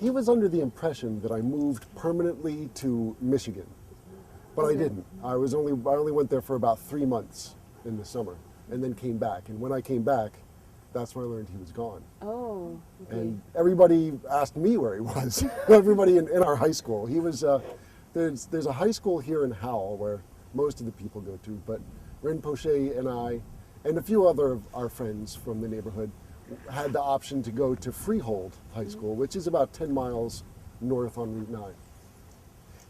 he was under the impression that I moved permanently to Michigan, but I didn't. I only went there for about 3 months in the summer, and then came back. And when I came back, that's when I learned he was gone. Oh, okay. And everybody asked me where he was. Everybody in our high school. He was. There's a high school here in Howell where most of the people go to, but Rinpoche and I, and a few other of our friends from the neighborhood, had the option to go to Freehold High School, which is about 10 miles north on Route 9.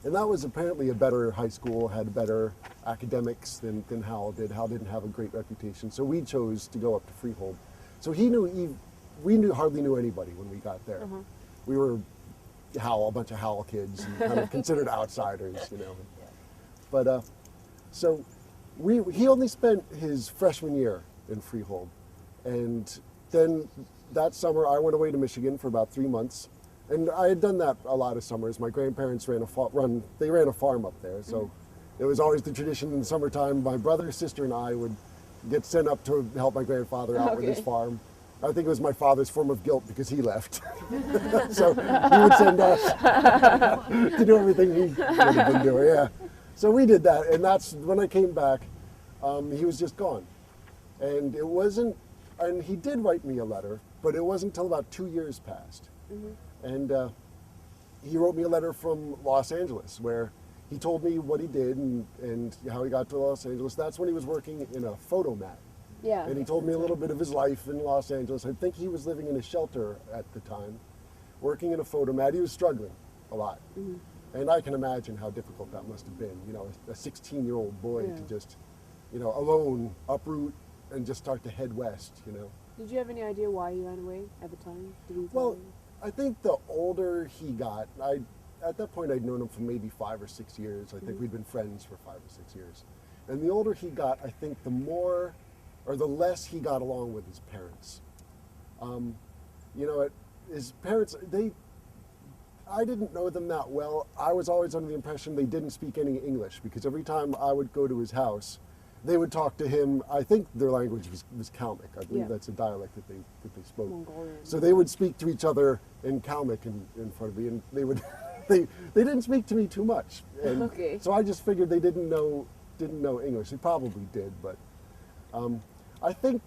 And that was apparently a better high school, had better academics than Howell did. Howell didn't have a great reputation, so we chose to go up to Freehold. So we hardly knew anybody when we got there. Uh-huh. We were a bunch of Howell kids, and kind of considered outsiders, you know. But so he only spent his freshman year in Freehold, and then that summer I went away to Michigan for about 3 months, and I had done that a lot of summers. My grandparents ran a farm up there, so it was always the tradition in the summertime. My brother, sister, and I would get sent up to help my grandfather out with his farm. I think it was my father's form of guilt because he left. So he would send us to do everything he would have been doing. Yeah. So we did that, and that's when I came back. He was just gone, and it wasn't. And he did write me a letter, but it wasn't until about 2 years passed, and he wrote me a letter from Los Angeles where he told me what he did and how he got to Los Angeles. That's when he was working in a photo mat. Yeah. And he told me a little bit of his life in Los Angeles. I think he was living in a shelter at the time, working in a photo mat. He was struggling a lot. And I can imagine how difficult that must have been, you know, a 16-year-old boy to just, you know, alone uproot and just start to head west, you know. Did you have any idea why he ran away at the time? Did he tell Well, you? I think the older he got, at that point I'd known him for maybe 5 or 6 years. I think we'd been friends for 5 or 6 years. And the older he got, I think the more, or the less he got along with his parents. You know, his parents, I didn't know them that well. I was always under the impression they didn't speak any English, because every time I would go to his house, they would talk to him. I think their language was Kalmyk. I believe that's a dialect that they spoke. Mongolian. So they would speak to each other in Kalmyk in front of me, and they would they didn't speak to me too much. And so I just figured they didn't know English. They probably did, but I think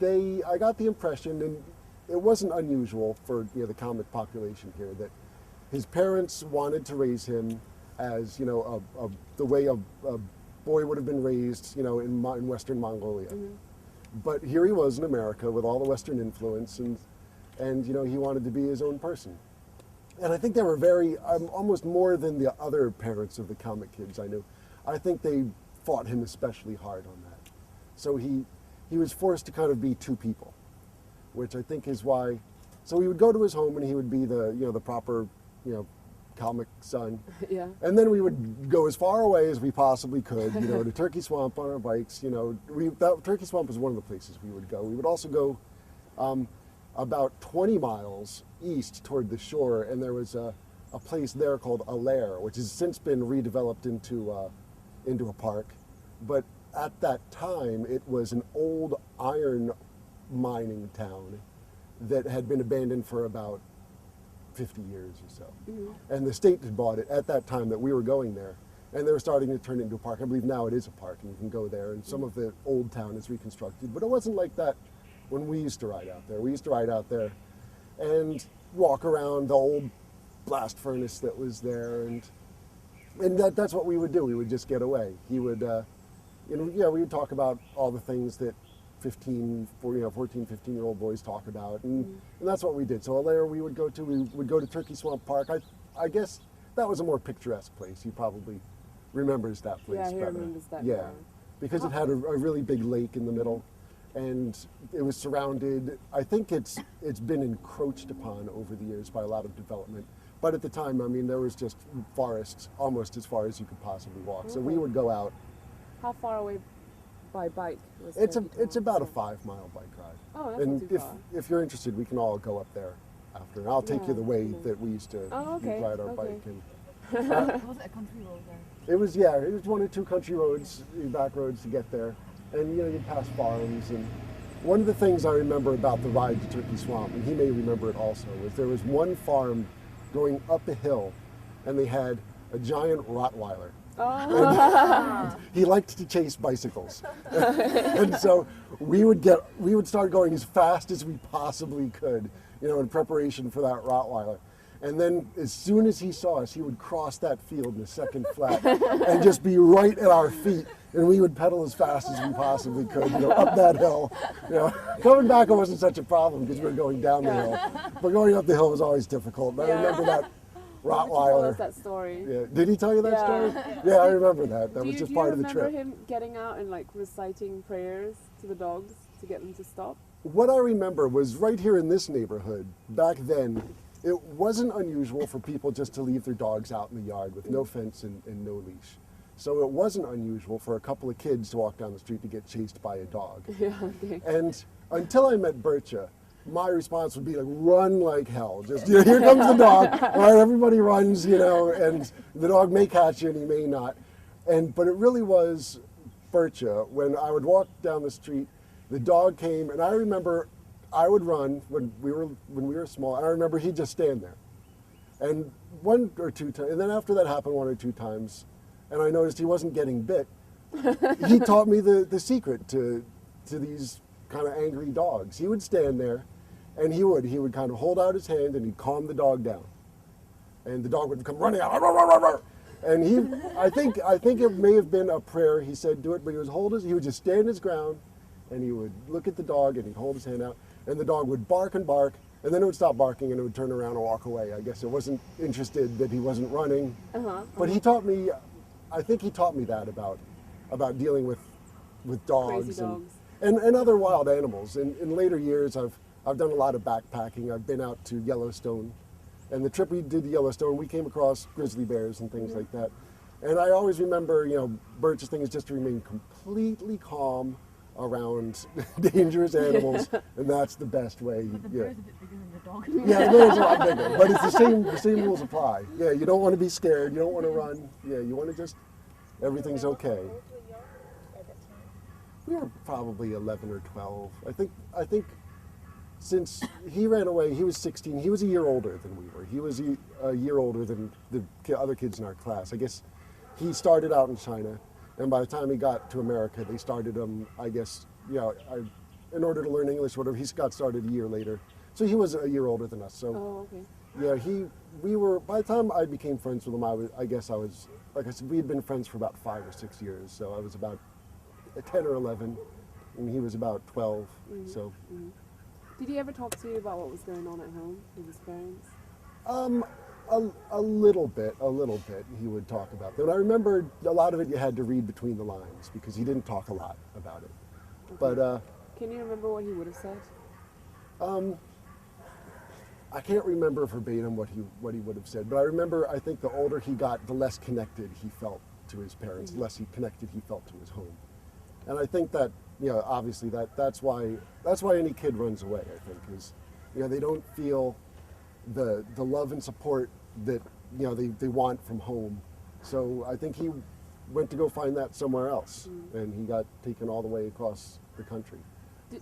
I got the impression, and it wasn't unusual for the Kalmyk population here, that his parents wanted to raise him as the way a boy would have been raised, in Western Mongolia. But here he was in America with all the Western influence, and he wanted to be his own person. And I think they were almost more than the other parents of the Kalmyk kids I knew. I think they fought him especially hard on that. So he was forced to kind of be two people, which I think is why. So he would go to his home and he would be the proper Kalmyk son. Yeah. And then we would go as far away as we possibly could, to Turkey Swamp on our bikes. Turkey Swamp was one of the places we would go. We would also go about 20 miles east toward the shore, and there was a place there called a lair, which has since been redeveloped into a park. But at that time, it was an old iron mining town that had been abandoned for about 50 years or so. And the state had bought it at that time that we were going there, and they were starting to turn it into a park. I believe now it is a park, and you can go there, and some of the old town is reconstructed, but it wasn't like that when we used to ride out there. We used to ride out there and walk around the old blast furnace that was there, and that's what we would do. We would just get away. He would, we would talk about all the things that 14, 15-year-old boys talk about, and that's what we did. So a lair we would go to Turkey Swamp Park. I guess that was a more picturesque place. He probably remembers that place better. Yeah, he remembers that. Yeah, because it had a really big lake in the middle, and it was surrounded. I think it's been encroached upon over the years by a lot of development. But at the time, I mean, there was just forests almost as far as you could possibly walk. So we would go out. How far away by bike? It's about a 5-mile bike ride. Oh, that's and not too far. if you're interested, we can all go up there after. And I'll take you the way that we used to ride our bike. And, was it a country road there? It was 1 or 2 country roads, back roads to get there. And you'd pass farms. And one of the things I remember about the ride to Turkey Swamp, and he may remember it also, was there was one farm going up a hill, and they had a giant Rottweiler. Oh. He liked to chase bicycles. And so we would start going as fast as we possibly could, in preparation for that Rottweiler. And then as soon as he saw us, he would cross that field in the second flat and just be right at our feet. And we would pedal as fast as we possibly could, up that hill. Coming back, it wasn't such a problem because we were going down the hill. But going up the hill was always difficult. And I remember that Rottweiler. Told us that story. Yeah. Did he tell you that story? Yeah, I remember that. That was just part of the trip. Do you remember him getting out and reciting prayers to the dogs to get them to stop? What I remember was right here in this neighborhood, back then, it wasn't unusual for people just to leave their dogs out in the yard with no fence and no leash. So it wasn't unusual for a couple of kids to walk down the street to get chased by a dog. Yeah, okay. And until I met Bertha, my response would be run like hell. Just, here comes the dog. All right, everybody runs, and the dog may catch you and he may not. But it really was Bertha. When I would walk down the street, the dog came, and I remember I would run when we were small, and I remember he'd just stand there. And one or two times, and then after that happened one or two times, and I noticed he wasn't getting bit, he taught me the secret to these kind of angry dogs. He would stand there, and he would kind of hold out his hand, and he'd calm the dog down. And the dog would come running out, and I think it may have been a prayer he said, do it, but he would just stand his ground, and he would look at the dog, and he'd hold his hand out, and the dog would bark and bark, and then it would stop barking, and it would turn around and walk away. I guess it wasn't interested that he wasn't running. But he taught me, I think he taught me that about dealing with dogs, Crazy dogs. And other wild animals. In later years, I've done a lot of backpacking. I've been out to Yellowstone, and the trip we did to Yellowstone, we came across grizzly bears and things like that. And I always remember, Bert's thing is just to remain completely calm around dangerous animals, and that's the best way. But the bear's a bit bigger than the dog. Yeah, the bear's a lot bigger, but it's the same rules apply. Yeah, you don't want to be scared, you don't want to run. Yeah, you want to just, everything's okay. We were probably 11 or 12. I think since he ran away, he was 16. He was a year older than we were. He was a year older than the other kids in our class. I guess he started out in China, and by the time he got to America, they started him, I guess, in order to learn English, whatever, he got started a year later. So he was a year older than us. So, we were, by the time I became friends with him, like I said, we had been friends for about 5 or 6 years. So I was about 10 or 11, and he was about 12. So. Did he ever talk to you about what was going on at home with his parents? A little bit he would talk about that. And I remember a lot of it you had to read between the lines because he didn't talk a lot about it. Okay. But can you remember what he would have said? I can't remember verbatim what he would have said, but I remember, I think the older he got, the less connected he felt to his parents, the less connected he felt to his home. And I think that, obviously that's why any kid runs away, I think, is, they don't feel the love and support that, they want from home. So I think he went to go find that somewhere else, and he got taken all the way across the country.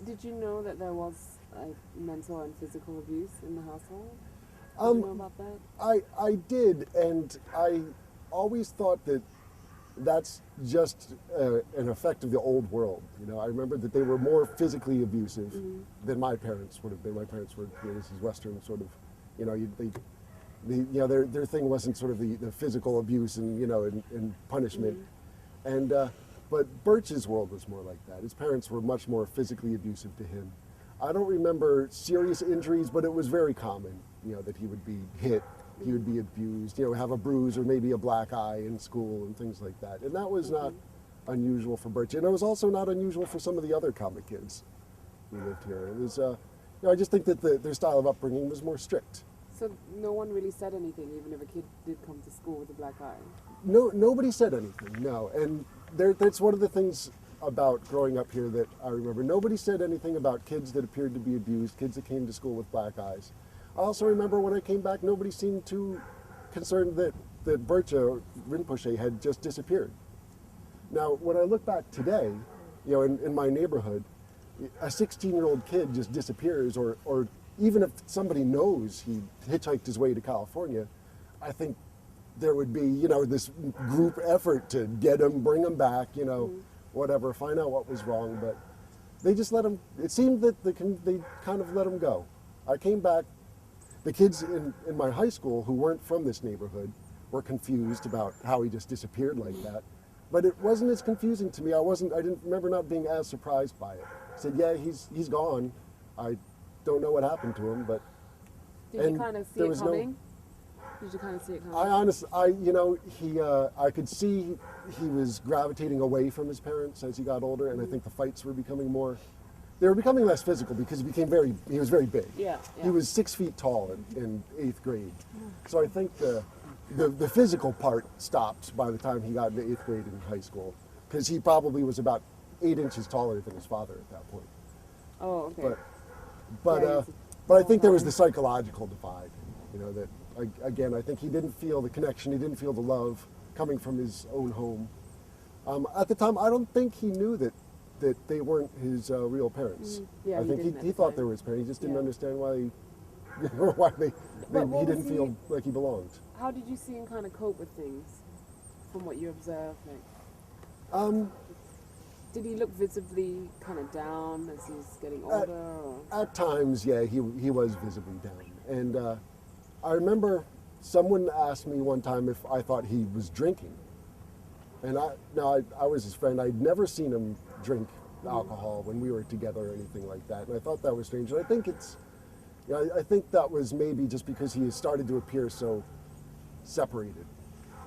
Did you know that there was mental and physical abuse in the household? Did you know about that? I did, and I always thought that that's just an effect of the old world. I remember that they were more physically abusive than my parents would have been. My parents were, this is Western sort of, their thing wasn't sort of the physical abuse and punishment. And but Birch's world was more like that. His parents were much more physically abusive to him. I don't remember serious injuries, but it was very common, that he would be hit, he would be abused, have a bruise or maybe a black eye in school and things like that. And that was not unusual for Birch. And it was also not unusual for some of the other comic kids who lived here. It was, I just think that their style of upbringing was more strict. So no one really said anything, even if a kid did come to school with a black eye? No, nobody said anything, no. And that's one of the things about growing up here that I remember. Nobody said anything about kids that appeared to be abused, kids that came to school with black eyes. I also remember when I came back, nobody seemed too concerned that Bircha Rinpoche had just disappeared. Now, when I look back today, in my neighborhood, a 16-year-old kid just disappears or even if somebody knows he hitchhiked his way to California, I think there would be, you know, this group effort to get him, bring him back, you know, whatever, find out what was wrong. But they just let him, it seemed that they kind of let him go. I came back, the kids in my high school who weren't from this neighborhood were confused about how he just disappeared like that. But it wasn't as confusing to me. I didn't remember not being as surprised by it. I said, yeah, he's gone. I don't know what happened to him, but. Did you kind of see it coming? Did you kind of see it coming? I could see he was gravitating away from his parents as he got older, and I think the fights were becoming they were becoming less physical because he was very big. Yeah. He was 6 feet tall in 8th grade. So I think the physical part stopped by the time he got into 8th grade in high school, because he probably was about 8 inches taller than his father at that point. Oh, okay. But I think there was the psychological divide, you know, that, again, I think he didn't feel the connection, he didn't feel the love coming from his own home. At the time, I don't think he knew that they weren't his real parents. Yeah, I think he thought they were his parents. He just didn't understand why he didn't feel like he belonged. How did you see him kind of cope with things, from what you observed? Like, did he look visibly kind of down as he's getting older? At times, yeah, he was visibly down. And I remember someone asked me one time if I thought he was drinking. And I was his friend. I'd never seen him drink alcohol when we were together or anything like that. And I thought that was strange. And I think I think that was maybe just because he started to appear so separated.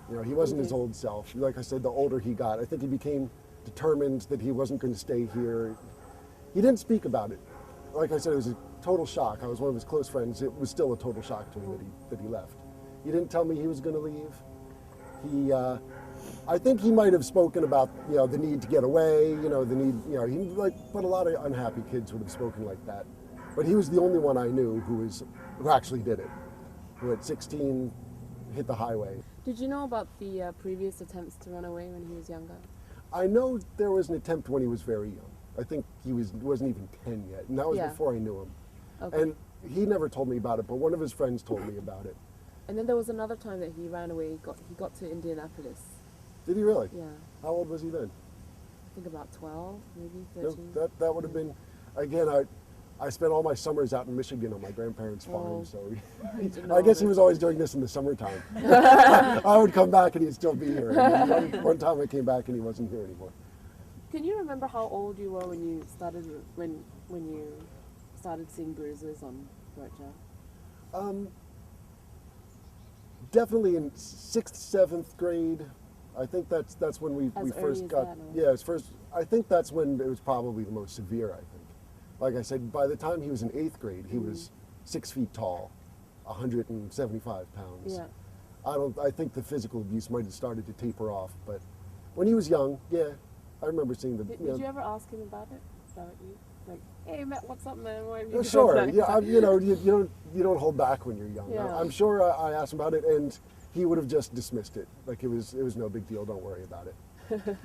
You know, he wasn't his old self. Like I said, the older he got, I think he became determined that he wasn't going to stay here. He didn't speak about it. Like I said, it was a total shock. I was one of his close friends. It was still a total shock to me that he left. He didn't tell me he was going to leave. I think he might have spoken about, you know, the need to get away, you know, the need, you know, but a lot of unhappy kids would have spoken like that. But he was the only one I knew who actually did it, who at 16 hit the highway. Did you know about the previous attempts to run away when he was younger? I know there was an attempt when he was very young. I think he wasn't even 10 yet, and that was before I knew him. Okay. And he never told me about it, but one of his friends told me about it. And then there was another time that he ran away. He got to Indianapolis. Did he really? Yeah. How old was he then? I think about 12, maybe 13. No, that would have been, again, I spent all my summers out in Michigan on my grandparents' farm, so I guess he was always doing this in the summertime. I would come back and he'd still be here. And one time I came back and he wasn't here anymore. Can you remember how old you were when you started seeing bruises on Bertja? Definitely in 6th, 7th grade. I think that's when we first got. I think that's when it was probably the most severe. I think. Like I said, by the time he was in 8th grade, he was 6 feet tall, 175 pounds. Yeah. I think the physical abuse might have started to taper off, but when he was young, yeah, I remember seeing the. Did you ever ask him about it? Like, hey, Matt, what's up, man? Why have you sure. Yeah, you don't hold back when you're young. Yeah. I'm sure I asked him about it, and he would have just dismissed it. Like it was no big deal. Don't worry about it. Okay.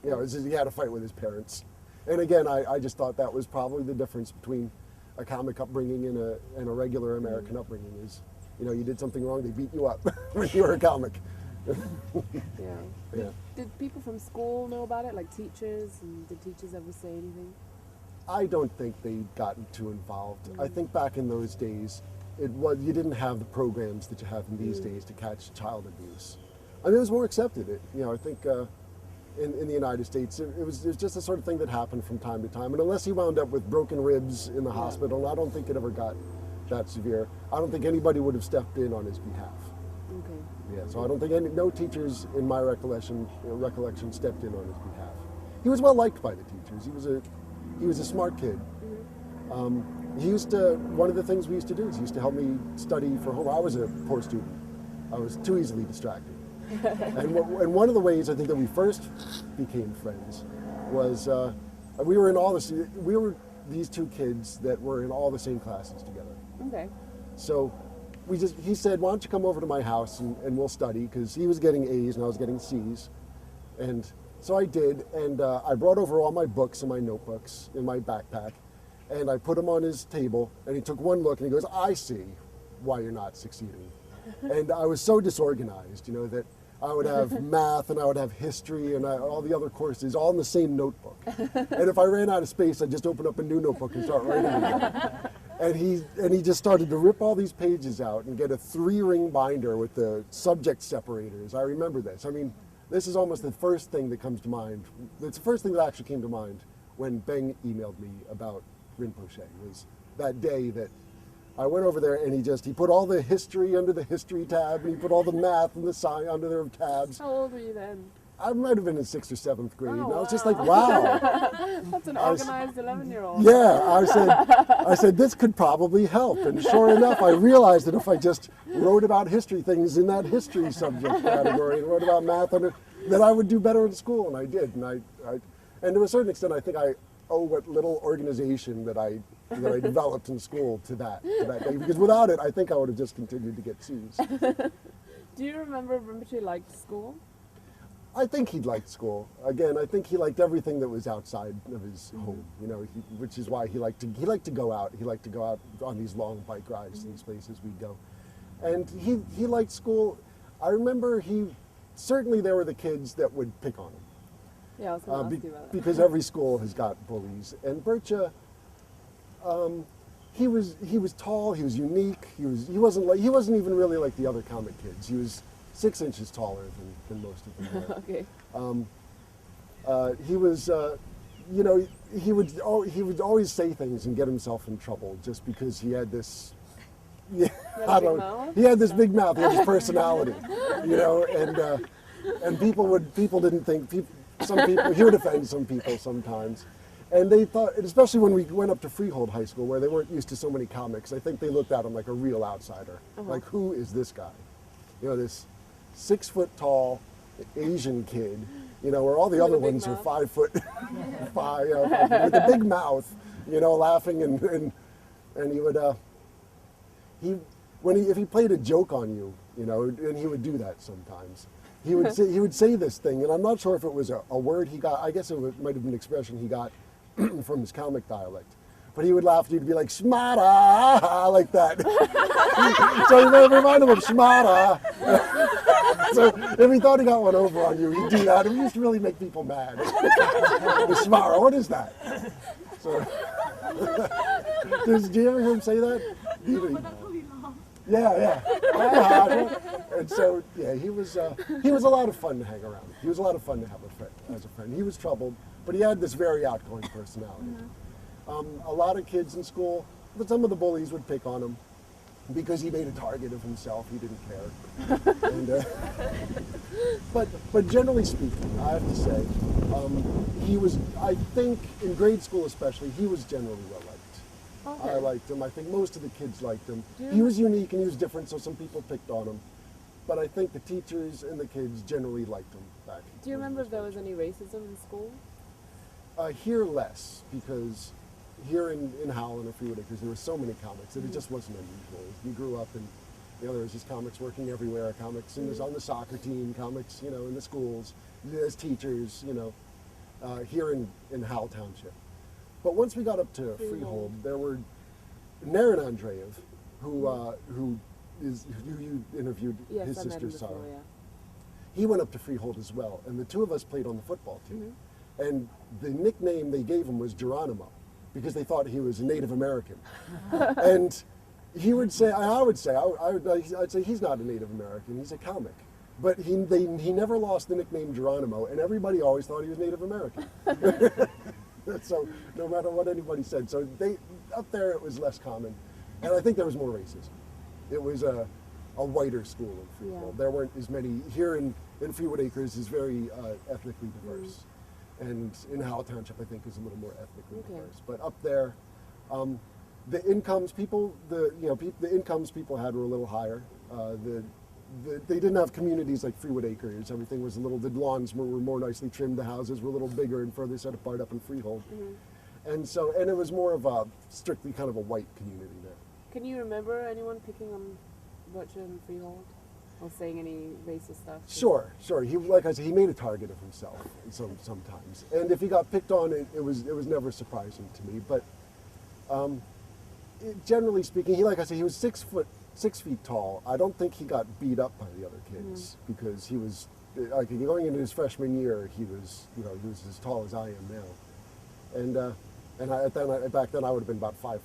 You know, it's just, he had a fight with his parents. And again, I just thought that was probably the difference between a comic upbringing and a regular American upbringing is, you know, you did something wrong, they beat you up when you were a comic. Yeah. Did people from school know about it, like teachers? And did teachers ever say anything? I don't think they got too involved. I think back in those days, you didn't have the programs that you have in these days to catch child abuse. I mean, it was more accepted. I think in the United States, it was just the sort of thing that happened from time to time. And unless he wound up with broken ribs in the hospital, I don't think it ever got that severe. I don't think anybody would have stepped in on his behalf. Okay. Yeah, so I don't think no teachers, in my recollection, stepped in on his behalf. He was well liked by the teachers. He was a smart kid. One of the things we used to do is he used to help me study for homework. I was a poor student. I was too easily distracted. And one of the ways I think that we first became friends was we were these two kids that were in all the same classes together. Okay. So he said, why don't you come over to my house and we'll study, because he was getting A's and I was getting C's. And so I did, and I brought over all my books and my notebooks in my backpack. And I put them on his table, and he took one look, and he goes, I see why you're not succeeding. And I was so disorganized, you know, that I would have math, and I would have history, and all the other courses all in the same notebook. And if I ran out of space, I'd just open up a new notebook and start writing again. And he just started to rip all these pages out and get a 3-ring binder with the subject separators. I remember this. I mean, this is almost the first thing that comes to mind. It's the first thing that actually came to mind when Beng emailed me about Rinpoche. Was that day that I went over there, and he put all the history under the history tab, and he put all the math and the science under their tabs. How old were you then? I might have been in 6th or 7th grade. Oh, and I was wow. just like, wow. That's an organized 11-year-old. Yeah, I said, this could probably help. And sure enough, I realized that if I just wrote about history things in that history subject category and wrote about math, that I would do better in school, and I did. And to a certain extent, I think I owe what little organization that I developed in school to that day. Because without it, I think I would have just continued to get C's. Do you remember if Rinpoche liked school? I think he liked school. Again, I think he liked everything that was outside of his home, you know, which is why he liked to go out. He liked to go out on these long bike rides to these places we'd go. And he liked school. I remember certainly there were the kids that would pick on him. Yeah, I was going to ask you about that. Because every school has got bullies. And Bircha, he was tall, he was unique, he wasn't even really like the other comic kids. He was 6 inches taller than most of them were. Okay. He was, you know, he would always say things and get himself in trouble just because he had this. Yeah, he had this big mouth. He had this personality, you know, and people didn't think some people he would offend some people sometimes, and they thought, especially when we went up to Freehold High School where they weren't used to so many comics. I think they looked at him like a real outsider. Like, who is this guy? You know, this 6 foot tall Asian kid, you know, where all the other ones are 5 foot, five, you know, with a big mouth, you know, laughing and he would if he played a joke on you, you know, and he would do that sometimes. He would say this thing, and I'm not sure if it was a word he got. I guess it might have been an expression he got from his comic dialect. But he would laugh at you to be like, Shmata, like that. So you may remind him of Shmata. So if he thought he got one over on you, he'd do that. It used to really make people mad. Shmara, what is that? So, did you ever hear him say that? Yeah. And so, yeah, he was a lot of fun to hang around. He was a lot of fun to have as a friend. He was troubled, but he had this very outgoing personality. A lot of kids in school, but some of the bullies would pick on him because he made a target of himself. He didn't care. And, but generally speaking, I have to say, he was, I think, in grade school especially, he was generally well liked. Okay. I liked him. I think most of the kids liked him. He was unique and he was different, so some people picked on him. But I think the teachers and the kids generally liked him back. Do you remember if there was any racism in school? Here less, because here in Howell and Freehold Acres, there were so many comics that it just wasn't unusual. You grew up and, you know, there was just comics working everywhere, comics on the soccer team, comics, you know, in the schools, as teachers, you know, here in Howell Township. But once we got up to Freehold, there were Naren Andreev, who you interviewed, yes, his I sister met him before, Sarah. yeah. He went up to Freehold as well, and the two of us played on the football team. And the nickname they gave him was Geronimo, because they thought he was a Native American. And he would say, I'd say he's not a Native American, he's a comic. But he never lost the nickname Geronimo, and everybody always thought he was Native American. So no matter what anybody said, so up there it was less common, and I think there was more racism. It was a whiter school in Freehold. Yeah. There weren't as many here in Freehold Acres is very ethnically diverse, and in Howell Township I think is a little more ethnically diverse. But up there, the incomes people had were a little higher. They didn't have communities like Freehold Acres. Everything was the lawns were more nicely trimmed. The houses were a little bigger and further set apart up in Freehold. And it was more of a strictly kind of a white community there. Can you remember anyone picking on Butcher and Freehold or saying any racist stuff? Sure. He, like I said, he made a target of himself sometimes. And if he got picked on, it was never surprising to me. But Generally speaking, like I said, he was 6 feet tall. I don't think he got beat up by the other kids because he was, like, going into his freshman year, he was as tall as I am now. And back then I would have been about 5'5".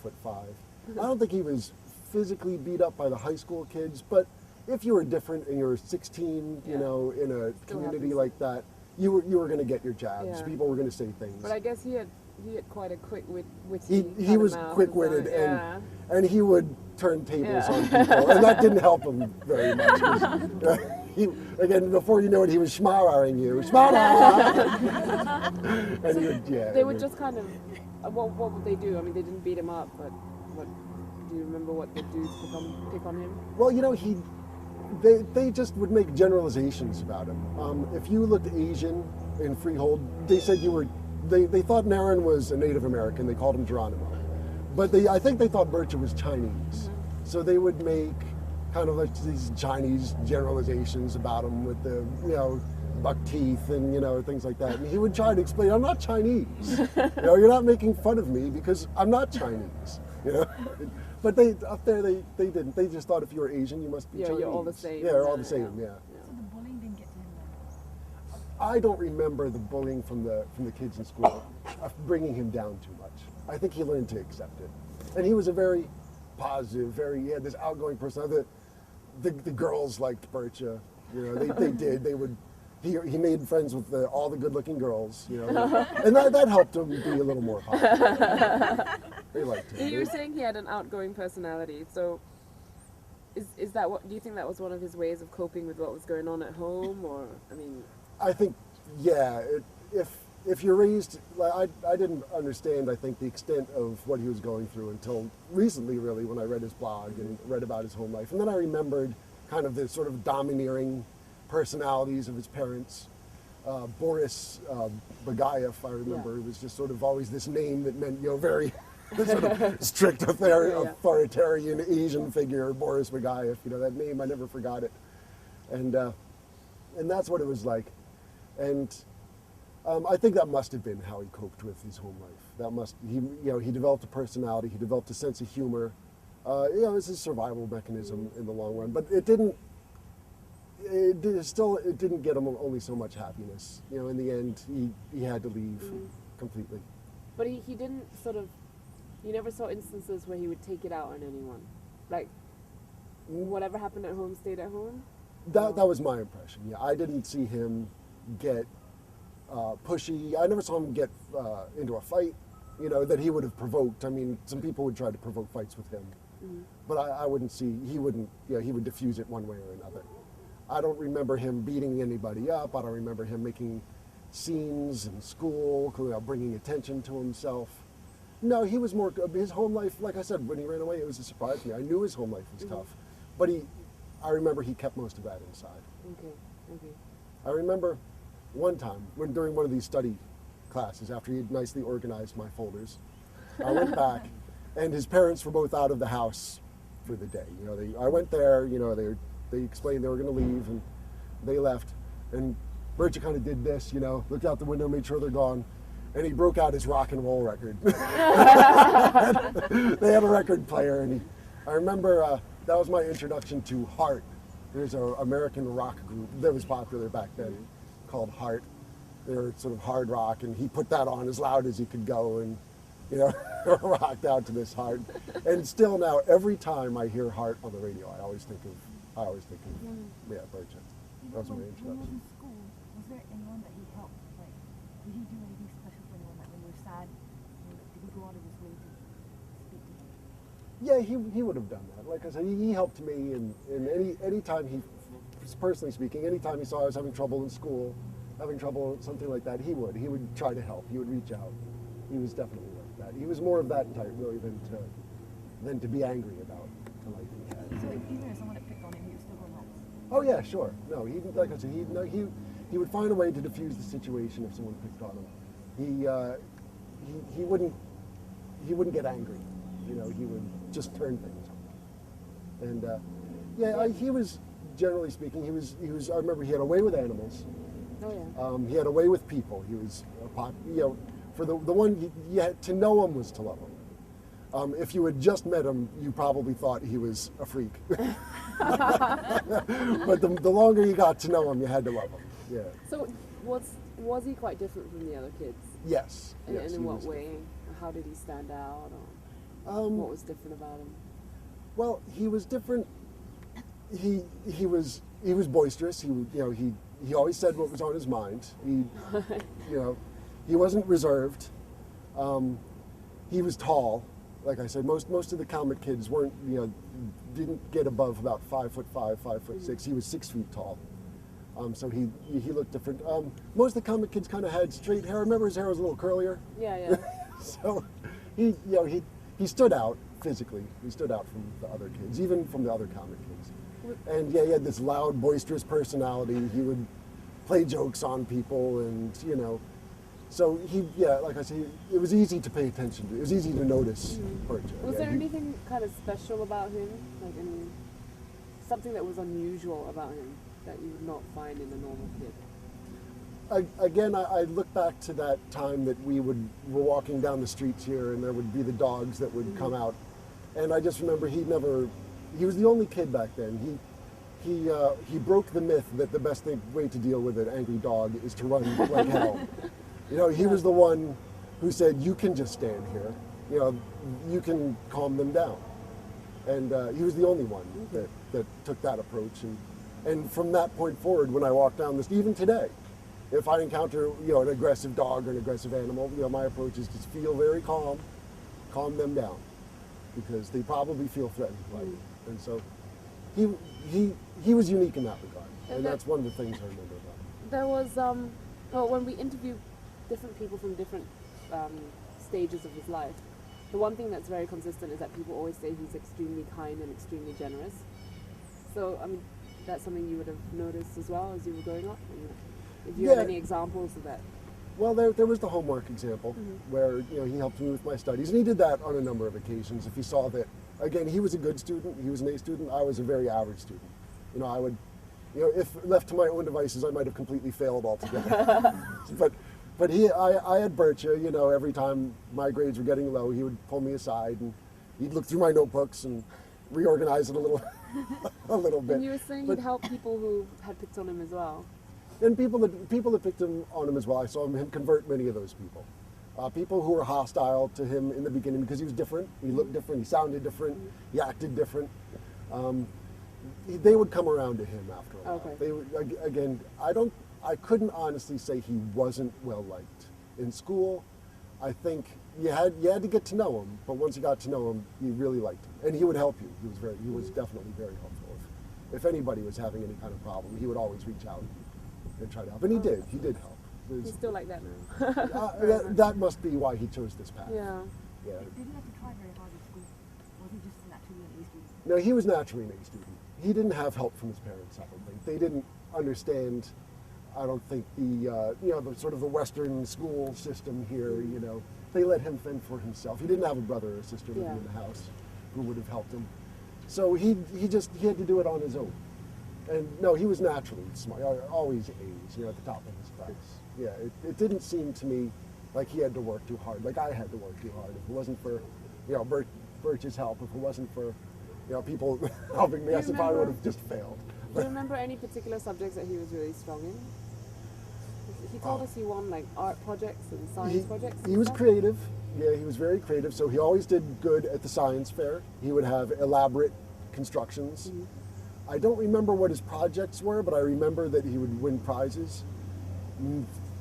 I don't think he was physically beat up by the high school kids, but if you were different and you were 16, in a community like that, you were going to get your jabs. People were going to say things. But I guess he had quite a quick witty. He was quick-witted, and he would turn tables on people, and that didn't help him very much. Again, before you know it, he was schmarring you. And they would just kind of. What would they do? I mean, they didn't beat him up, but what? Do you remember what they do to pick on him? Well, they just would make generalizations about him. If you looked Asian in Freehold, they said you were. They thought Naren was a Native American. They called him Geronimo. But I think they thought Bircha was Chinese. So they would make kind of like these Chinese generalizations about him with the, buck teeth and, things like that. And he would try to explain, I'm not Chinese. You're not making fun of me because I'm not Chinese. But up there, they didn't. They just thought if you were Asian, you must be Chinese. You're all the same. Yeah, you're all the same, So the bullying didn't get to him then? I don't remember the bullying from the kids in school bringing him down too much. I think he learned to accept it, and he was a very positive, he had this outgoing personality. The girls liked Bircha, they did. They would. He made friends with all the good-looking girls, and that helped him be a little more positive. They liked him. You were saying he had an outgoing personality, so. Is that what? Do you think that was one of his ways of coping with what was going on at home, or I think, if you're raised, I didn't understand, I think, the extent of what he was going through until recently, really, when I read his blog and read about his home life. And then I remembered kind of the sort of domineering personalities of his parents. Boris Bagayev, I remember, was just sort of always this name that meant, very sort of strict, authoritarian Asian figure, Boris Bagayev. That name, I never forgot it. And that's what it was like. And I think that must have been how he coped with his home life. He developed a personality, he developed a sense of humor. It's a survival mechanism in the long run, but it didn't get him only so much happiness. In the end, he had to leave completely. But he didn't you never saw instances where he would take it out on anyone? Like, whatever happened at home stayed at home? That was my impression, I didn't see him get pushy. I never saw him get into a fight, that he would have provoked. I mean, some people would try to provoke fights with him, but I wouldn't see, he would diffuse it one way or another. I don't remember him beating anybody up. I don't remember him making scenes in school, bringing attention to himself. No, he was more, his home life, like I said, when he ran away, it was a surprise to me. I knew his home life was tough, but I remember he kept most of that inside. Okay. I remember one time, during one of these study classes, after he had nicely organized my folders, I went back, and his parents were both out of the house for the day. I went there, they explained they were going to leave, and they left, and Bircha kind of did this, looked out the window, made sure they're gone, and he broke out his rock and roll record. They had a record player, and I remember that was my introduction to Heart. There's an American rock group that was popular back then called Heart. They were sort of hard rock, and he put that on as loud as he could go, and rocked out to this Heart. And still now, every time I hear Heart on the radio, I always think of Bircha. That was my introduction. When you were in school, was there anyone that he helped? Like, did he do anything special for anyone? Like when you were sad, did he go out of his way to speak to them? Yeah, he would have done that. Like I said, he helped me, and any time personally speaking, anytime he saw I was having trouble in school, having trouble with something like that, he would try to help. He would reach out. He was definitely like that. He was more of that type, really, than to be angry about the life he had. So even if someone had picked on him, he was still going to help? Oh yeah, sure. No, like I said, he would find a way to diffuse the situation if someone picked on him. He wouldn't get angry. He would just turn things on. And he was, generally speaking, he was. I remember he had a way with animals. Oh yeah. He had a way with people. He was, for the one, to know him was to love him. If you had just met him, you probably thought he was a freak. But the longer you got to know him, you had to love him. Yeah. So was he quite different from the other kids? Yes. And yes, in what way? How did he stand out? Or what was different about him? Well, he was different. He was boisterous. He always said what was on his mind. He wasn't reserved. He was tall. Like I said, most of the Kalmyk kids didn't get above about 5'5", 5'6". He was 6 feet tall. So he looked different. Most of the Kalmyk kids kind of had straight hair. Remember, his hair was a little curlier. Yeah. So he stood out physically. He stood out from the other kids, even from the other Kalmyk kids. And he had this loud, boisterous personality. He would play jokes on people, and so like I said, it was easy to pay attention to. It was easy to notice. Was there anything kind of special about him, like something that was unusual about him that you would not find in a normal kid? Again, I look back to that time that we were walking down the streets here, and there would be the dogs that would come out, and I just remember he was the only kid back then. He broke the myth that the best way to deal with an angry dog is to run like hell. He was the one who said, "You can just stand here. You can calm them down." And he was the only one that took that approach. And from that point forward, when I walk down this, even today, if I encounter an aggressive dog or an aggressive animal, my approach is to feel very calm them down, because they probably feel threatened by you. And so he was unique in that regard, and that's one of the things I remember about him. There was when we interviewed different people from different stages of his life, the one thing that's very consistent is that people always say he's extremely kind and extremely generous. So that's something you would have noticed as well as you were growing up? If you have any examples of that? Well, there was the homework example where he helped me with my studies, and he did that on a number of occasions. If he saw that, again, he was a good student, he was an A student, I was a very average student. I would, if left to my own devices, I might have completely failed altogether. But I had Bercha, every time my grades were getting low, he would pull me aside and he'd look through my notebooks and reorganize it a little bit. And you were saying he'd help people who had picked on him as well. And people that picked on him as well, I saw him convert many of those people. People who were hostile to him in the beginning because he was different, he looked different, he sounded different, he acted different. They would come around to him after a while. Okay. They would, again, I couldn't honestly say he wasn't well liked. In school, I think you had to get to know him, but once you got to know him, you really liked him. And he would help you. He was definitely very helpful. If anybody was having any kind of problem, he would always reach out and try to help. And he did help. He's still like that now. That must be why he chose this path. Yeah. Did he have to try very hard at school? Was he just naturally an A student? No, he was naturally an A student. He didn't have help from his parents, I don't think. They didn't understand, I don't think, the sort of the Western school system here, They let him fend for himself. He didn't have a brother or sister living in the house who would have helped him. So he had to do it on his own. And no, he was naturally smart, always A's, at the top of his class. Yeah, it didn't seem to me like he had to work too hard, like I had to work too hard. If it wasn't for, Birch's help, if it wasn't for, people helping me, I probably would have just failed. Do you remember any particular subjects that he was really strong in? He told us he won like art projects and science projects. He was creative. Yeah, he was very creative. So he always did good at the science fair. He would have elaborate constructions. I don't remember what his projects were, but I remember that he would win prizes.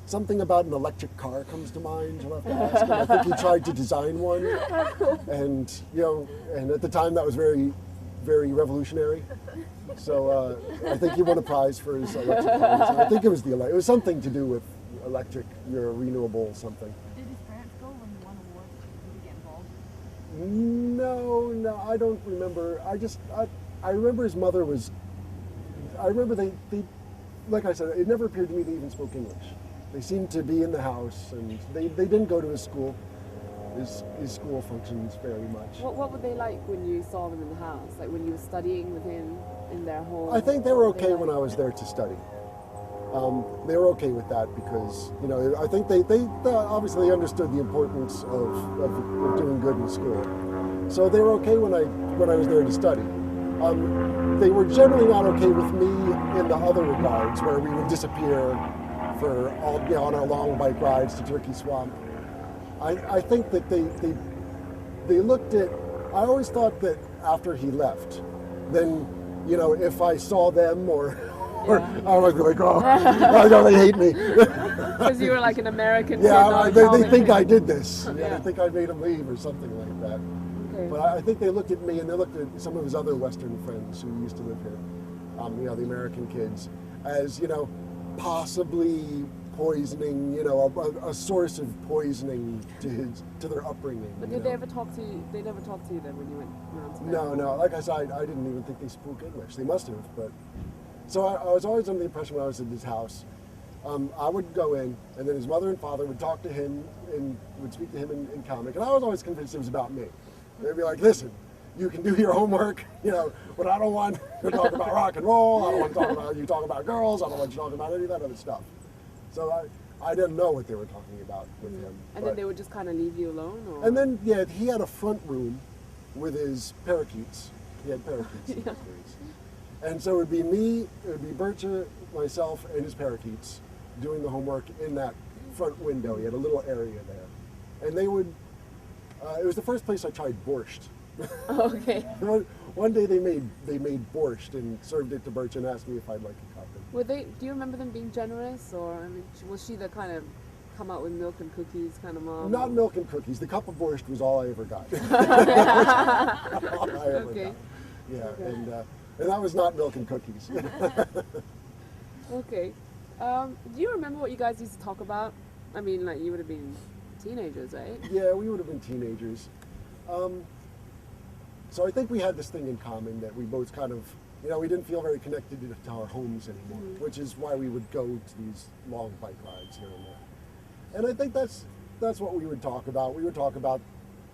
Something about an electric car comes to mind. You'll have to ask him. I think he tried to design one, and and at the time that was very, very revolutionary. So I think he won a prize for his electric cars. I think it was something to do with electric, renewable something. Did his parents go when he won awards? Did he get involved? No, I don't remember. I remember his mother was. I remember they like I said, it never appeared to me they even spoke English. They seemed to be in the house, and they didn't go to his school. His school functions very much. What were they like when you saw them in the house? Like when you were studying with him in their home? I think they were okay when I was there to study. They were okay with that because, I think they obviously understood the importance of doing good in school. So they were okay when I was there to study. They were generally not okay with me in the other regards, where we would disappear for on our long bike rides to Turkey Swamp. I think that they looked at. I always thought that after he left, then if I saw them or I was like, oh, I know they hate me. Because you were like an American. Yeah, they think I did this. They think I made him leave or something like that. Okay. But I think they looked at me and they looked at some of his other Western friends who used to live here, the American kids, as, possibly poisoning, a source of poisoning to their upbringing. But did they ever talk to you? They never talked to you then when you went around to No. Like I said, I didn't even think they spoke English. They must have, but... So I was always under the impression when I was at his house, I would go in, and then his mother and father would talk to him and would speak to him in comic, and I was always convinced it was about me. They'd be like, listen, you can do your homework, but I don't want to talk about rock and roll, I don't want to talk about you talk about girls, I don't want you talking about any of that other stuff. So I didn't know what they were talking about with him. And then they would just kind of leave you alone? Or? And then, he had a front room with his parakeets. He had parakeets in his rooms. And so it would be me, it would be Bertha, myself, and his parakeets doing the homework in that front window. He had a little area there. And they would, it was the first place I tried borscht. Okay. One day they made borscht and served it to Bertha and asked me if I'd like a cup. Were they? Do you remember them being generous, or was she the kind of come out with milk and cookies kind of mom? Not milk and cookies. The cup of borscht was all I ever got. All I ever got. Yeah, okay. And that was not milk and cookies. Okay. Do you remember what you guys used to talk about? I mean, like you would have been teenagers, right? Yeah, we would have been teenagers. So I think we had this thing in common that we both kind of, we didn't feel very connected to our homes anymore, which is why we would go to these long bike rides here and there. And I think that's what we would talk about. We would talk about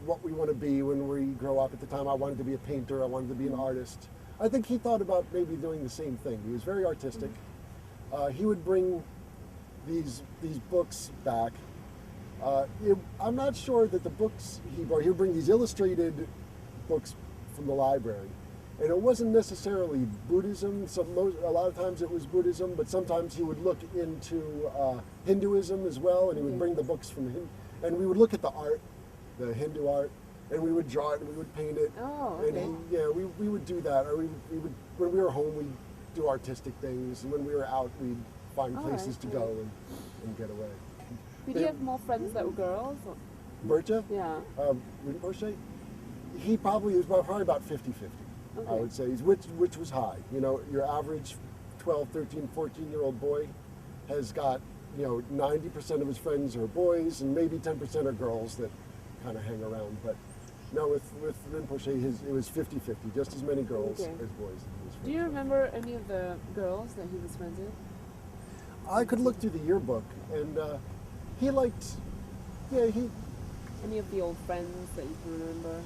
what we want to be when we grow up. At the time, I wanted to be a painter. I wanted to be an artist. I think he thought about maybe doing the same thing. He was very artistic. He would bring these books back. I'm not sure that the books he brought, he would bring these illustrated books from the library. And it wasn't necessarily Buddhism. A lot of times it was Buddhism, but sometimes he would look into Hinduism as well, and he would bring the books from him. And we would look at the art, the Hindu art, and we would draw it and we would paint it. Oh, okay. And we would do that. Or we would, when we were home, we'd do artistic things. And when we were out, we'd find places to go and get away. Did you have more friends that were girls? Or? Bertha? Yeah. Rinpoche? He probably was probably about 50-50. Okay. I would say, which was high. Your average 12, 13, 14-year-old boy has got, 90% of his friends are boys and maybe 10% are girls that kind of hang around. But no, with Rinpoche, it was 50-50, just as many girls as boys. Do you remember any of the girls that he was friends with? I could look through the yearbook, and he liked, Any of the old friends that you can remember?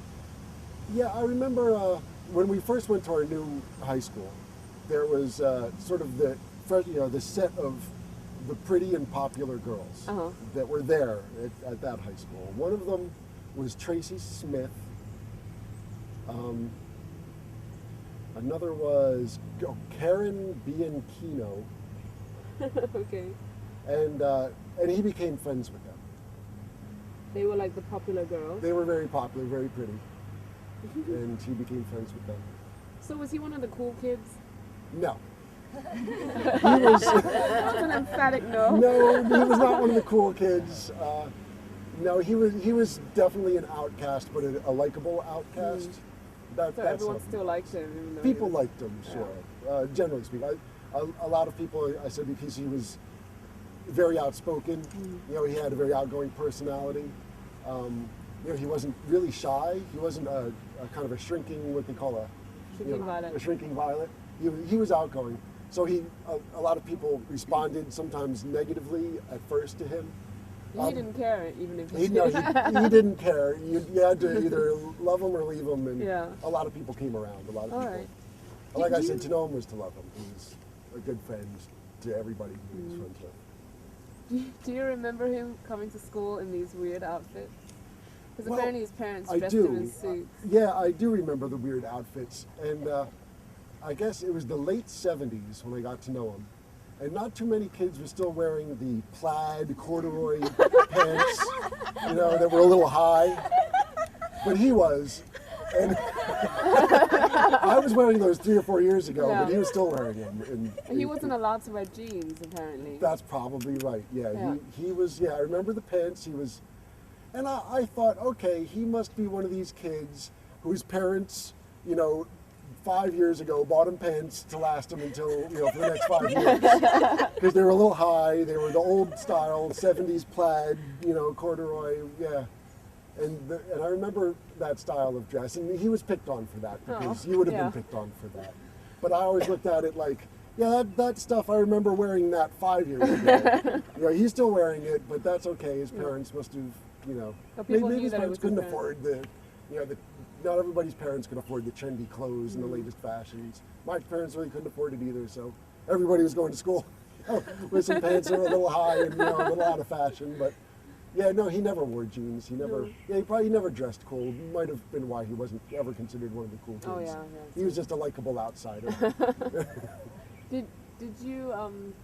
Yeah, I remember when we first went to our new high school, there was sort of the set of the pretty and popular girls that were there at that high school. One of them was Tracy Smith. Another was Karen Bianchino. Okay. And he became friends with them. They were like the popular girls? They were very popular, very pretty. And he became friends with them. So was he one of the cool kids? No. He was that's an emphatic no. No, he was not one of the cool kids. No, he was definitely an outcast, but a likable outcast. So everyone still liked him? Even though people liked him, sure. Generally speaking. A lot of people, I said, because he was very outspoken. He had a very outgoing personality. He wasn't really shy. He wasn't a kind of a shrinking, what they call a shrinking violet. He was outgoing. So a lot of people responded sometimes negatively at first to him. He didn't care, even if he he didn't care. You had to either love him or leave him, and a lot of people came around. A lot of people. Right. Like I said, to know him was to love him. He was a good friend to everybody he was friends with. Do you remember him coming to school in these weird outfits? Because apparently his parents I dressed do. him in suits. Yeah, I do remember the weird outfits. And I guess it was the late 70s when I got to know him. And not too many kids were still wearing the plaid corduroy pants, you know, that were a little high. But he was. And I was wearing those 3 or 4 years ago, but he was still wearing them. He wasn't allowed to wear jeans, apparently. That's probably right. Yeah, Yeah. He was. Yeah, I remember the pants. He was, and I thought, okay, he must be one of these kids whose parents, you know, 5 years ago bought him pants to last him until, you know, for the next 5 years, because they were a little high. They were the old style 70s plaid, you know, corduroy. Yeah. And I remember that style of dress, and he was picked on for that, because you would have been picked on for that. But I always looked at it like, yeah, that stuff, I remember wearing that 5 years ago. You know, he's still wearing it, but that's okay. His parents must have, you know, maybe his parents couldn't afford not everybody's parents could afford the trendy clothes and the latest fashions. My parents really couldn't afford it either, so everybody was going to school with some pants that were a little high and, you know, a little out of fashion, but. Yeah, no, he never wore jeans. He probably never dressed cool. Might have been why he wasn't ever considered one of the cool kids. Oh yeah. He was just a likable outsider. Did you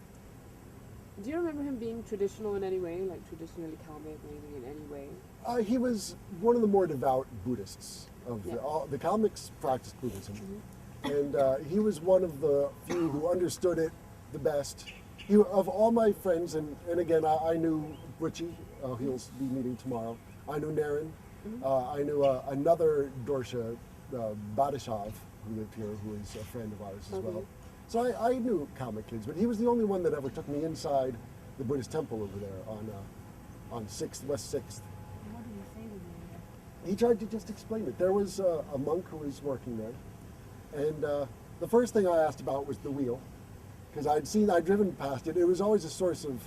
do you remember him being traditional in any way, like traditionally Kalmyk, maybe in any way? He was one of the more devout Buddhists of the Kalmyks practiced Buddhism, and he was one of the few who understood it the best. Of all my friends, and again, I knew Butchie, he'll be meeting tomorrow. I knew Naren. I knew another Dorsha, Badashov, who lived here, who is a friend of ours as well. So I knew Kalmyk kids, but he was the only one that ever took me inside the Buddhist temple over there on 6th, West 6th. What did he say when you were there? He tried to just explain it. There was a monk who was working there, and the first thing I asked about was the wheel, because I'd driven past it. It was always a source of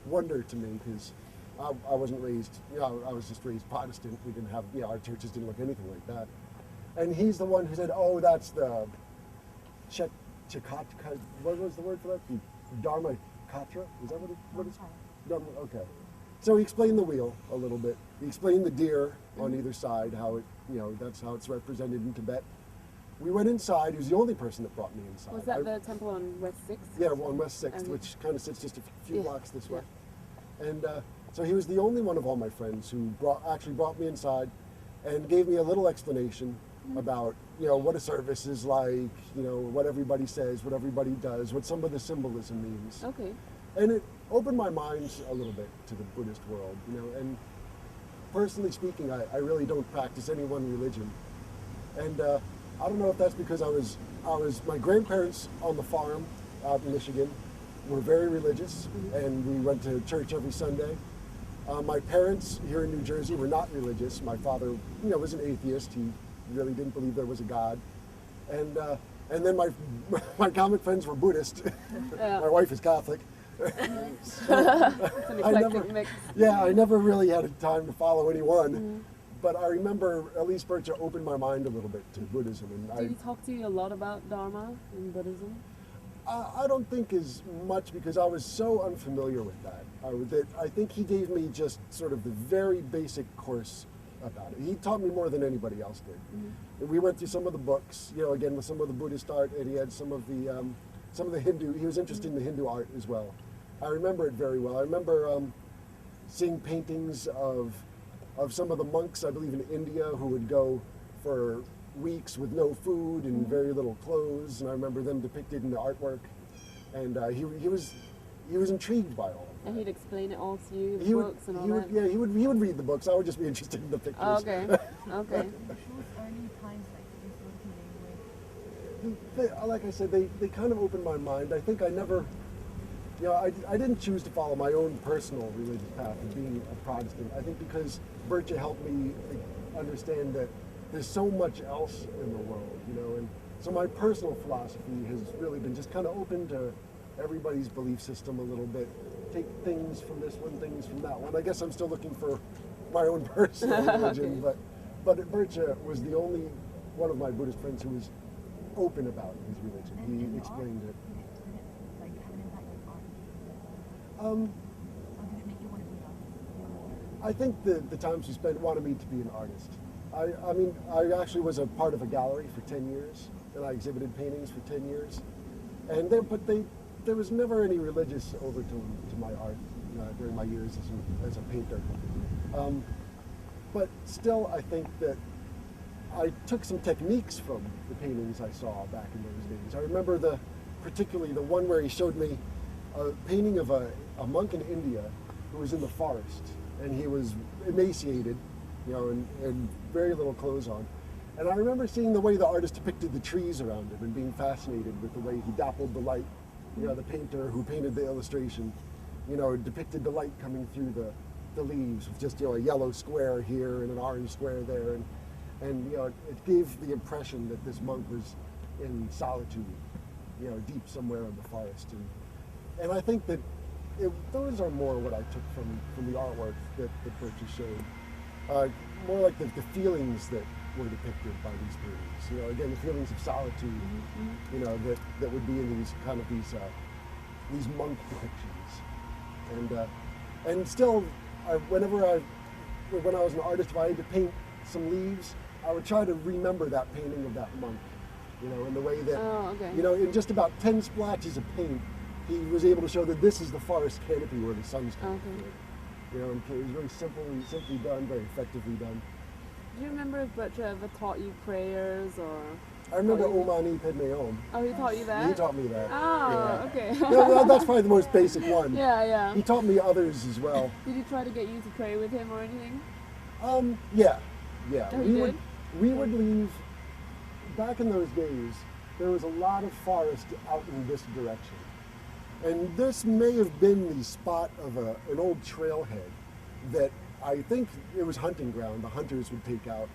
wonder to me, because I wasn't raised, you know, I was just raised Protestant. We didn't have, you know, our churches didn't look anything like that. And he's the one who said, oh, that's the what was the word for that? The Dharma Katra? Is that what it's? Dharma, okay. So he explained the wheel a little bit. He explained the deer on either side, how it, you know, that's how it's represented in Tibet. We went inside. He was the only person that brought me inside. Was that the temple on West 6th? Yeah, on West 6th, which kind of sits just a few blocks this way. And so he was the only one of all my friends who actually brought me inside and gave me a little explanation about, you know, what a service is like, you know, what everybody says, what everybody does, what some of the symbolism means. Okay. And it opened my mind a little bit to the Buddhist world, you know, and personally speaking, I really don't practice any one religion. And I don't know if that's because my grandparents on the farm out in Michigan were very religious, and we went to church every Sunday. My parents here in New Jersey were not religious. My father, you know, was an atheist. He really didn't believe there was a God. And then my Kalmyk friends were Buddhist. My wife is Catholic. It's an eclectic mix. Yeah, I never really had time to follow anyone. But I remember at least Bircha opened my mind a little bit to Buddhism. And Did he talk to you a lot about Dharma and Buddhism? I don't think as much, because I was so unfamiliar with that. I think he gave me just sort of the very basic course about it. He taught me more than anybody else did. And we went through some of the books, you know, again with some of the Buddhist art, and he had some of the Hindu. He was interested in the Hindu art as well. I remember it very well. I remember seeing paintings of some of the monks, I believe in India, who would go for weeks with no food and very little clothes, and I remember them depicted in the artwork. And he was intrigued by all of that. And he'd explain it all to you, the books and all that? Yeah, he would read the books. I would just be interested in the pictures. Oh, okay, okay. Those early times, like, you sort of anyway. Like I said, they kind of opened my mind. I think I never, you know, I didn't choose to follow my own personal religious path of being a Protestant. I think because Bircha helped me understand that there's so much else in the world, you know, and so my personal philosophy has really been just kind of open to everybody's belief system a little bit. Take things from this one, things from that one. I guess I'm still looking for my own personal religion, but Bircha was the only one of my Buddhist friends who was open about his religion. He explained it. Did it like have an impact on art? Or did it make you want to be an artist? I think the times we spent wanted me to be an artist. I mean, I actually was a part of a gallery for 10 years, and I exhibited paintings for 10 years. And there was never any religious overtone to my art during my years as a painter. But still, I think that I took some techniques from the paintings I saw back in those days. I remember particularly the one where he showed me a painting of a monk in India who was in the forest, and he was emaciated, and very little clothes on. And I remember seeing the way the artist depicted the trees around him and being fascinated with the way he dappled the light. The painter who painted the illustration, depicted the light coming through the leaves with just, a yellow square here and an orange square there. And it gave the impression that this monk was in solitude, deep somewhere in the forest. And I think that those are more what I took from the artwork that Birchie showed. More like the feelings that were depicted by these paintings. Again, the feelings of solitude, that would be in these monk depictions. And still, when I was an artist, if I had to paint some leaves, I would try to remember that painting of that monk, in the way that, in just about 10 splashes of paint, he was able to show that this is the forest canopy where the sun's coming through. And it was very simply done, very effectively done. Do you remember if Butcher ever taught you prayers or? I remember Om Mani Padme Om. Oh, he taught you that? He taught me that. Oh, okay. That's probably the most basic one. Yeah. He taught me others as well. Did he try to get you to pray with him or anything? Yeah. Oh, we would leave. Back in those days, there was a lot of forest out in this direction. And this may have been the spot of an old trailhead that I think it was hunting ground the hunters would take out.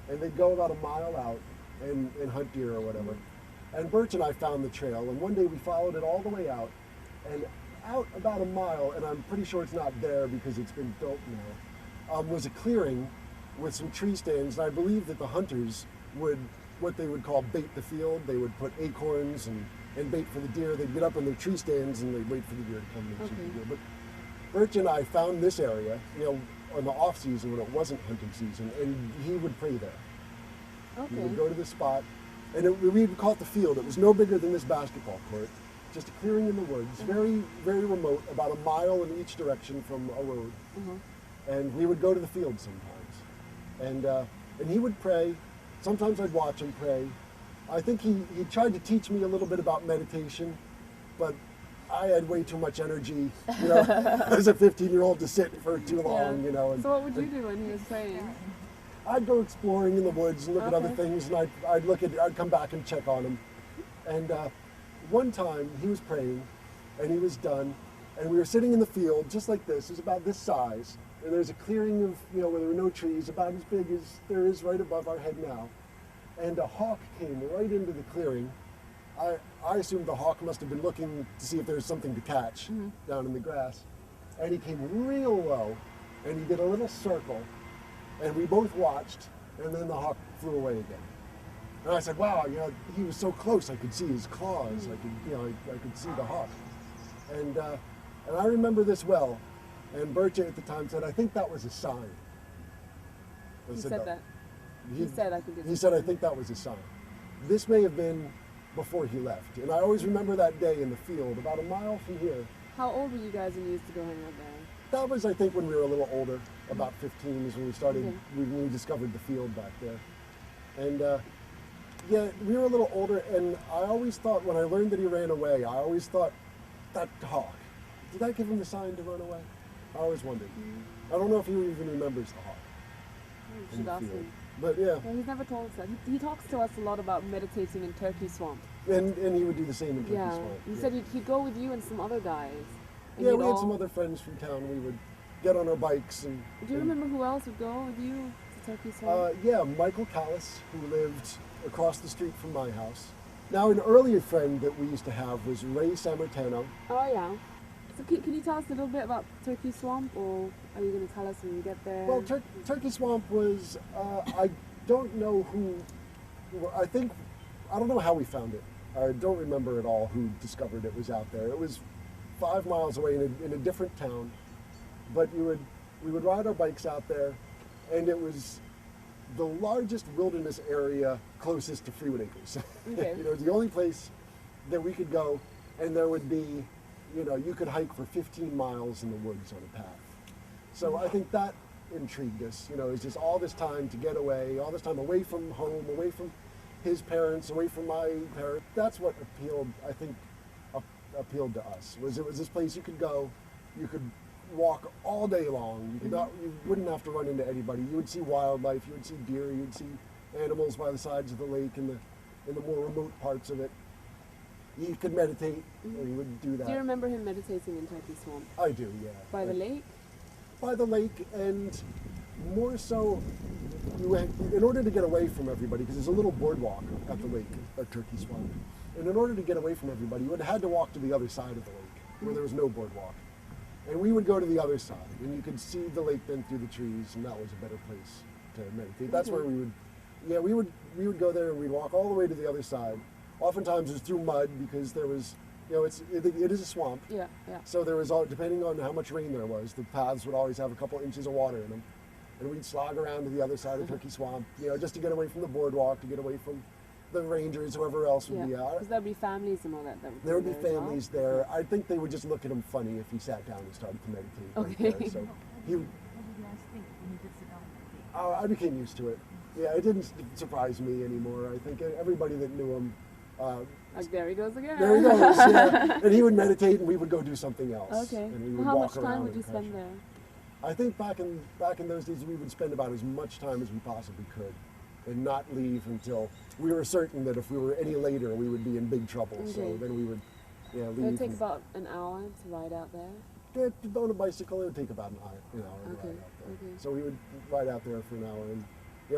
And they'd go about a mile out and hunt deer or whatever. And Birch and I found the trail, and one day we followed it all the way out. And out about a mile, and I'm pretty sure it's not there because it's been built now, was a clearing with some tree stands. And I believe that the hunters would, what they would call bait the field. They would put acorns and bait for the deer. They'd get up in their tree stands and they'd wait for the deer to come and shoot the deer. But Birch and I found this area, on the off season when it wasn't hunting season, and he would pray there. Okay. He would go to the spot, and we would call it the field. It was no bigger than this basketball court, just a clearing in the woods, very, very remote, about a mile in each direction from a road. And we would go to the field sometimes, and he would pray. Sometimes I'd watch him pray. I think he tried to teach me a little bit about meditation, but I had way too much energy, as a 15-year-old to sit for too long, And, so what would you do when he was praying? I'd go exploring in the woods and look at other things, and I'd come back and check on him. And one time he was praying, and he was done, and we were sitting in the field just like this. It was about this size, and there's a clearing of, where there were no trees, about as big as there is right above our head now. And a hawk came right into the clearing. I assumed the hawk must have been looking to see if there was something to catch down in the grass. And he came real low, and he did a little circle, and we both watched, and then the hawk flew away again. And I said, wow, he was so close, I could see his claws, I could see the hawk. And I remember this well, and Birch at the time said, I think that was a sign. He said that? He said, I think it's He said, I think that was a sign. This may have been before he left. And I always remember that day in the field, about a mile from here. How old were you guys when you used to go hang out there? That was, I think, when we were a little older, about 15 is when we started, when we discovered the field back there. And we were a little older, and I always thought, when I learned that he ran away, I always thought, that hawk, did that give him the sign to run away? I always wondered. I don't know if he even remembers the hawk. You should ask him. But yeah. He's never told us that. He talks to us a lot about meditating in Turkey Swamp. And he would do the same in Turkey Swamp. He said he'd go with you and some other guys. Yeah, we had some other friends from town. We would get on our bikes and... Do you remember who else would go with you to Turkey Swamp? Yeah, Michael Callis, who lived across the street from my house. Now, an earlier friend that we used to have was Ray Sammartano. Oh, yeah. So can you tell us a little bit about Turkey Swamp, or are you going to tell us when you get there? Well, Turkey Swamp was, I don't know who, I don't know how we found it. I don't remember at all who discovered it was out there. It was 5 miles away in a different town, but you would we would ride our bikes out there, and it was the largest wilderness area closest to Freehold Acres. Okay. You know, it was the only place that we could go, and there would be, you know, you could hike for 15 miles in the woods on a path. So I think that intrigued us. You know, it's just all this time to get away, all this time away from home, away from his parents, away from my parents. That's what appealed to us. It was this place you could go, you could walk all day long. You could not, you wouldn't have to run into anybody. You would see wildlife, you would see deer, you would see animals by the sides of the lake in the more remote parts of it. You could meditate, or you would do that. Do you remember him meditating in Turkey Swamp? I do, yeah. By the lake? By the lake, and more so, in order to get away from everybody, because there's a little boardwalk at the lake at Turkey Swamp, and in order to get away from everybody, you would have had to walk to the other side of the lake, where there was no boardwalk. And we would go to the other side, and you could see the lake then through the trees, and that was a better place to meditate. That's where we would go there, and we'd walk all the way to the other side. Oftentimes it was through mud, because there was, you know, it is a swamp. Yeah, yeah. So there was, depending on how much rain there was, the paths would always have a couple inches of water in them. And we'd slog around to the other side of Turkey Swamp, you know, just to get away from the boardwalk, to get away from the rangers, whoever else would be out. Because there'd be families and all that. There would be families there. I think they would just look at him funny if he sat down and started to meditate. Okay. Right there. So What did you guys think when you did sit down and meditate? I became used to it. Yeah, it didn't surprise me anymore. I think everybody that knew him. Like, there he goes again. There he goes, yeah. And he would meditate, and we would go do something else. Okay. And we would How walk much time around would you and spend crash. there? I think back in those days, we would spend about as much time as we possibly could, and not leave until we were certain that if we were any later, we would be in big trouble. Okay. So then we would, leave. It would take about an hour to ride out there. On a bicycle, it would take about an hour to ride out there. Okay. So we would ride out there for an hour and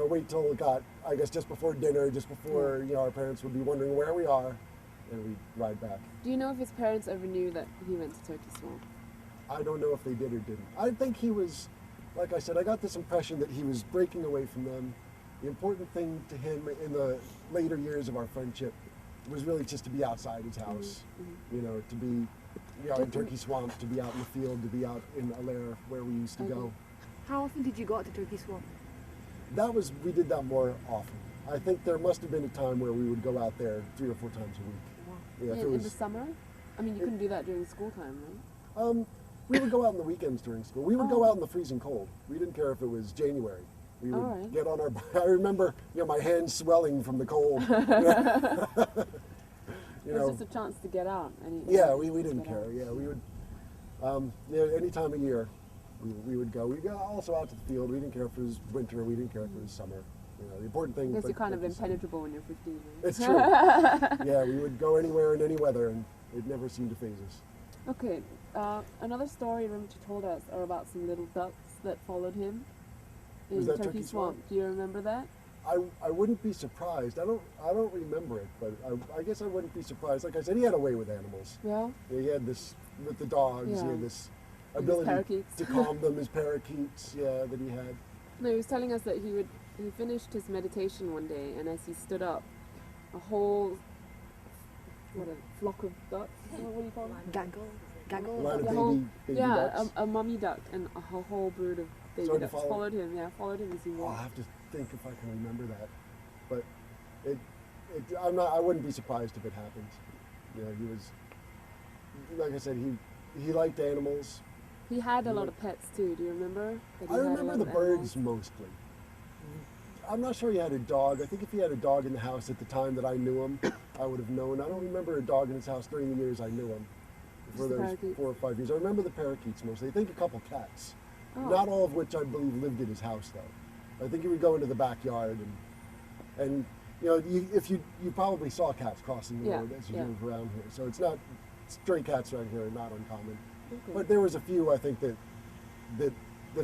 wait till it got, I guess, just before dinner, just before our parents would be wondering where we are, and we'd ride back. Do you know if his parents ever knew that he went to Turkey Swamp? I don't know if they did or didn't. I think he was, like I said, I got this impression that he was breaking away from them. The important thing to him in the later years of our friendship was really just to be outside his house, to be in Turkey Swamp, to be out in the field, to be out in Allaire where we used to go. How often did you go out to Turkey Swamp? We did that more often. I think there must have been a time where we would go out there 3 or 4 times a week. Wow. In the summer? I mean, you couldn't do that during school time, right? We would go out on the weekends during school. We would go out in the freezing cold. We didn't care if it was January. We would get on our bike. I remember, my hands swelling from the cold. It was just a chance to get out. We didn't care. Out. Yeah, we would. Any time of year, we would go. We'd go also out to the field. We didn't care if it was winter. We didn't care if it was summer. The important thing. Because you're kind of impenetrable when you're 15. Right? It's true. Yeah, we would go anywhere in any weather, and it never seemed to faze us. Okay. Another story Rimchi told us are about some little ducks that followed him in Turkey Swamp. Do you remember that? I wouldn't be surprised. I don't remember it, but I guess I wouldn't be surprised. Like I said, he had a way with animals. Yeah. He had this with the dogs. Yeah. He had this ability to calm them. His parakeets, that he had. No, he was telling us that he finished his meditation one day, and as he stood up, a whole flock of ducks. What do you call them? Gaggle. A lot of baby ducks. A mummy duck and a whole brood of baby ducks followed him. Yeah, followed him as he walked. I'll have to think if I can remember that, but I wouldn't be surprised if it happens. He was, like I said, he liked animals. He had a lot of pets too. Do you remember? I remember the birds mostly. I'm not sure he had a dog. I think if he had a dog in the house at the time that I knew him, I would have known. I don't remember a dog in his house during the years I knew him. For those 4 or 5 years. I remember the parakeets mostly. I think a couple cats. Oh. Not all of which I believe lived in his house though. I think he would go into the backyard and you probably saw cats crossing the road as you drove around here. So it's not, stray cats around here are not uncommon. Okay. But there was a few I think that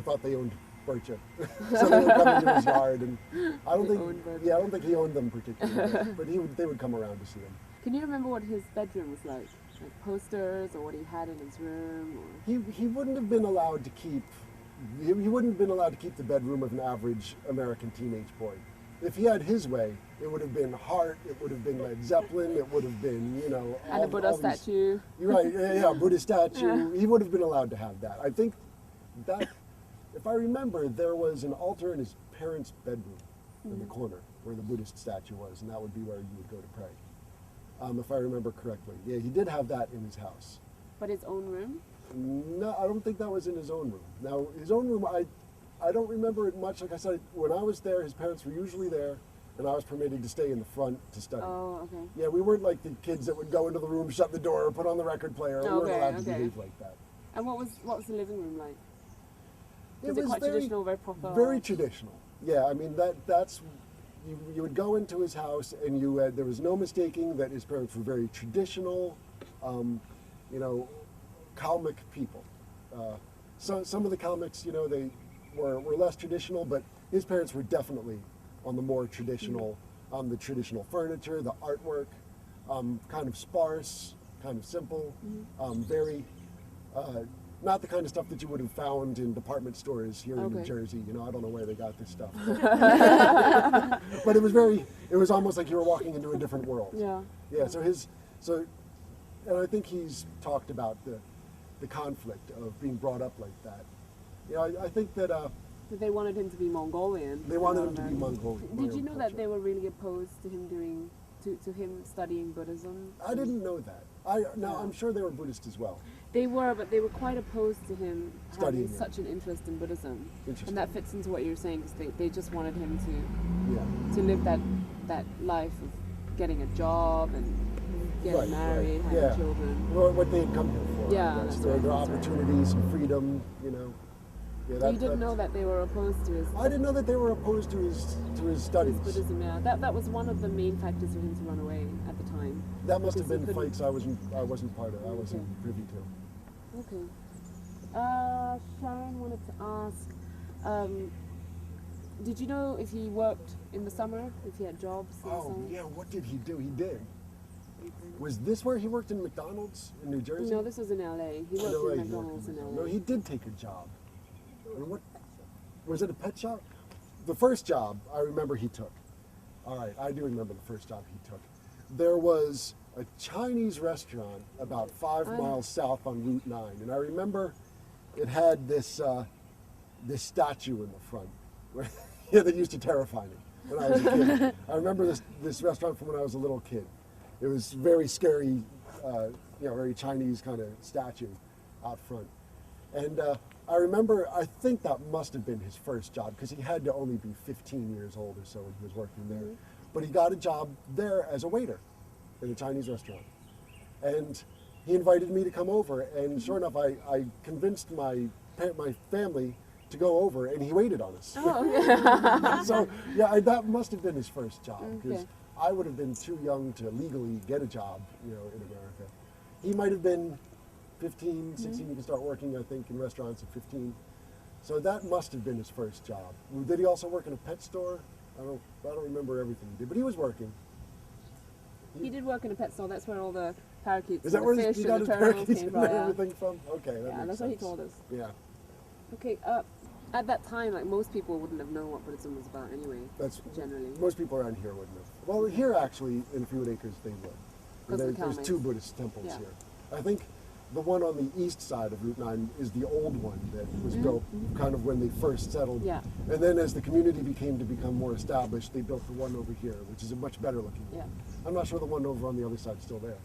thought they owned Bircha. So they would come into his yard, and I don't think he owned them particularly, but they would come around to see them. Can you remember what his bedroom was like? Like posters, or what he had in his room? Or? He wouldn't have been allowed to keep. He wouldn't have been allowed to keep the bedroom of an average American teenage boy. If he had his way, it would have been Heart, it would have been Led Zeppelin, it would have been, and a Buddha statue. You're right, yeah, Buddha statue. He would have been allowed to have that. I think if I remember, there was an altar in his parents' bedroom in the corner where the Buddhist statue was, and that would be where you would go to pray. If I remember correctly. Yeah, he did have that in his house. But his own room? No, I don't think that was in his own room. Now, his own room, I don't remember it much. Like I said, when I was there, his parents were usually there, and I was permitted to stay in the front to study. Oh, okay. Yeah, we weren't like the kids that would go into the room, shut the door, put on the record player. We weren't allowed to behave like that. And what was the living room like? It Was was quite very traditional, very proper? Very traditional. Yeah, I mean that's you would go into his house and there was no mistaking that his parents were very traditional, Kalmyk people. Some of the Kalmyks, they were less traditional, but his parents were definitely on the more traditional, the traditional furniture, the artwork, kind of sparse, kind of simple, very. Not the kind of stuff that you would have found in department stores here in New Jersey. I don't know where they got this stuff. But it was almost like you were walking into a different world. Yeah. Yeah, and I think he's talked about the conflict of being brought up like that. I think that... they wanted him to be Mongolian. They wanted him to be Mongolian. Did you know that they were really opposed to him to him studying Buddhism? I didn't know that. I'm sure they were Buddhist as well. They were, but they were quite opposed to him Studying having such an interest in Buddhism. Interesting. And that fits into what you're saying, because they just wanted him Yeah. to live that life of getting a job and getting married, having children. Well, what they had come here for. Yeah, that's their right. opportunities and freedom, Yeah, So you didn't know that they were opposed to his... I didn't know that they were opposed to his studies. His Buddhism, yeah. That was one of the main factors for him to run away at the time. That must have Because been fights I wasn't part of. I wasn't privy to. Okay. Sharon wanted to ask, did you know if he worked in the summer, if he had jobs in the summer? Yeah, what did he do? He did. Was this where he worked in McDonald's in New Jersey? No, this was in LA. He worked in McDonald's in LA. No, he did take a job. What was it? A pet shop? The first job I remember he took. All right, I do remember the first job he took. There was a Chinese restaurant about 5 miles south on Route 9, and I remember it had this statue in the front. That used to terrify me when I was a kid. I remember this restaurant from when I was a little kid. It was very scary, very Chinese kind of statue out front. And I think that must have been his first job, because he had to only be 15 years old or so when he was working there. But he got a job there as a waiter in a Chinese restaurant. And he invited me to come over, and sure enough, I convinced my family to go over, and he waited on us. Oh, okay. So, that must have been his first job, because I would have been too young to legally get a job, in America. He might have been 15, 16, you can start working, I think, in restaurants at 15. So that must have been his first job. Did he also work in a pet store? I don't remember everything he did, but he was working. He did work in a pet store. That's where all the parakeets Is that and where the he fish got and his the turtles parakeets came and from. everything from? Okay, that makes that's sense. what he told us. Yeah. Okay, at that time, most people wouldn't have known what Buddhism was about anyway, generally. Most people around here wouldn't have. Well, here actually, in Freehold Acres, they would. There's 2 Buddhist temples here. I think the one on the east side of Route 9 is the old one that was built kind of when they first settled. Yeah. And then as the community become more established, they built the one over here, which is a much better looking one. Yeah. I'm not sure the one over on the other side is still there.